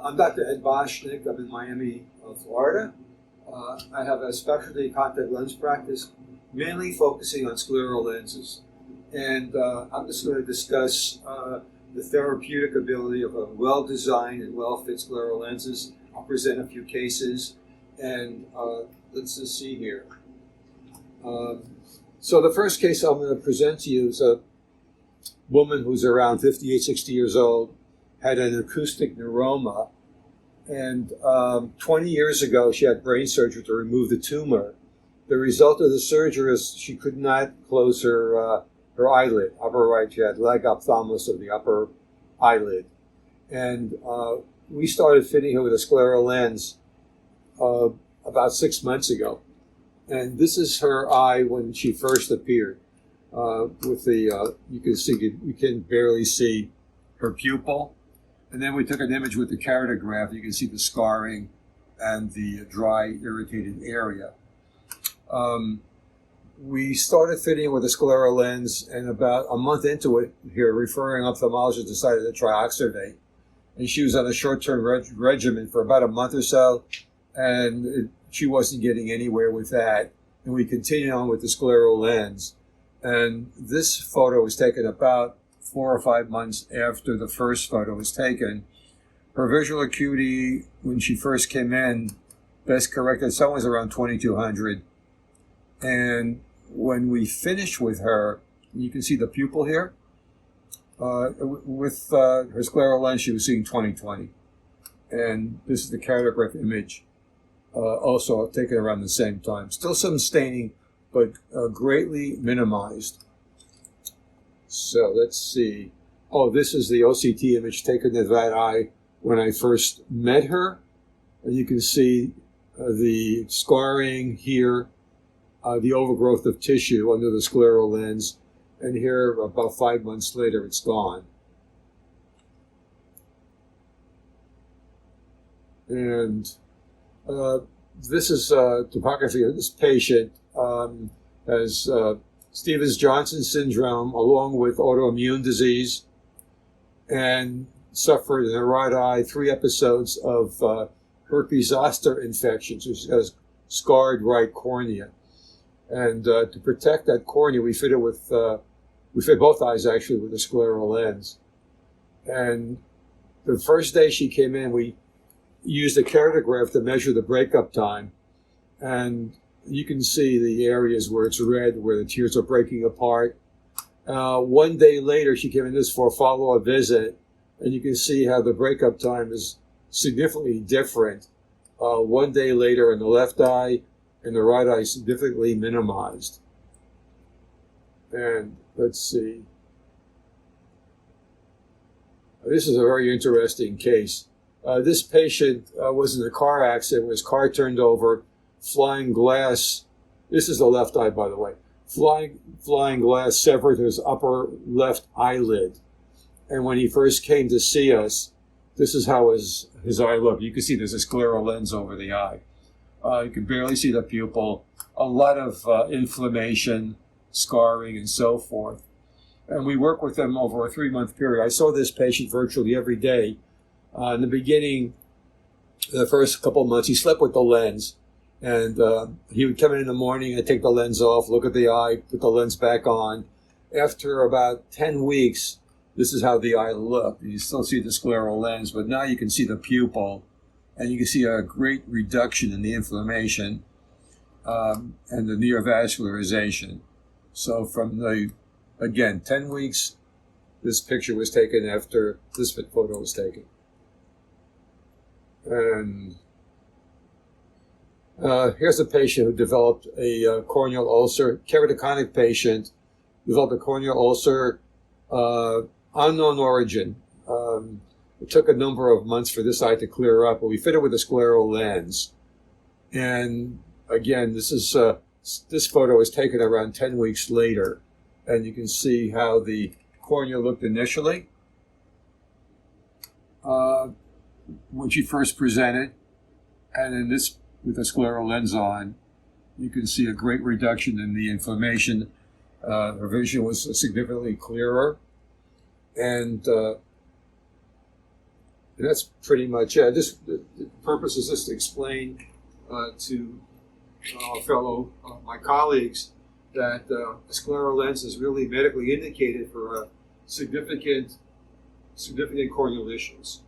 I'm Dr. Ed Boshnick. I'm in Miami, Florida. I have a specialty contact lens practice, mainly focusing on scleral lenses. And I'm just going to discuss the therapeutic ability of a well-designed and well-fit scleral lenses. I'll present a few cases, and let's just see here. So the first case I'm going to present to you is a woman who's around 58, 60 years old, had an acoustic neuroma, and 20 years ago she had brain surgery to remove the tumor. The result of the surgery is she could not close her eyelid, upper right. She had leg ophthalmos of the upper eyelid. And we started fitting her with a scleral lens about 6 months ago. And this is her eye when she first appeared. With the, you can see, you can barely see her pupil. And then we took an image with the keratograph. You can see the scarring and the dry, irritated area. We started fitting with a scleral lens, and about a month into it, her referring ophthalmologist decided to try Oxervate. And she was on a short-term regimen for about a month or so, and she wasn't getting anywhere with that. And we continued on with the scleral lens. And this photo was taken about 4 or 5 months after the first photo was taken. Her visual acuity, when she first came in, best corrected, someone was around 2200. And when we finished with her, you can see the pupil here. With her scleral lens, she was seeing 20/20. And this is the keratograph image, also taken around the same time. Still some staining, but greatly minimized. So let's see. Oh, this is the OCT image taken of that eye when I first met her. And you can see the scarring here, the overgrowth of tissue under the scleral lens. And here, about 5 months later, it's gone. And this is topography of this patient. Has Stevens-Johnson syndrome along with autoimmune disease, and suffered in her right eye 3 episodes of herpes zoster infection. So she's got a scarred right cornea. And to protect that cornea, we fit both eyes actually with a scleral lens. And the first day she came in, we used a keratograph to measure the breakup time. And you can see the areas where it's red, where the tears are breaking apart. 1 day later, she came in this for a follow-up visit, and you can see how the breakup time is significantly different. 1 day later in the left eye, and the right eye significantly minimized. And let's see. This is a very interesting case. This patient was in a car accident when his car turned over. Flying glass, this is the left eye, by the way. Flying glass severed his upper left eyelid. And when he first came to see us, this is how his eye looked. You can see there's a scleral lens over the eye. You can barely see the pupil. A lot of inflammation, scarring, and so forth. And we work with them over a 3-month period. I saw this patient virtually every day. In the beginning, the first couple of months, he slept with the lens. And he would come in the morning and take the lens off, look at the eye, put the lens back on. After about 10 weeks, this is how the eye looked. You still see the scleral lens, but now you can see the pupil, and you can see a great reduction in the inflammation and the neovascularization. So from again, 10 weeks, this picture was taken after this photo was taken. And here's a patient who developed a corneal ulcer, keratoconic patient, developed a corneal ulcer, unknown origin. It took a number of months for this eye to clear up, but we fitted with a scleral lens. And again, this photo was taken around 10 weeks later, and you can see how the cornea looked initially when she first presented, and then this with a scleral lens on, you can see a great reduction in the inflammation. Her vision was significantly clearer. And And that's pretty much it. The purpose is just to explain to my colleagues that a scleral lens is really medically indicated for significant corneal issues.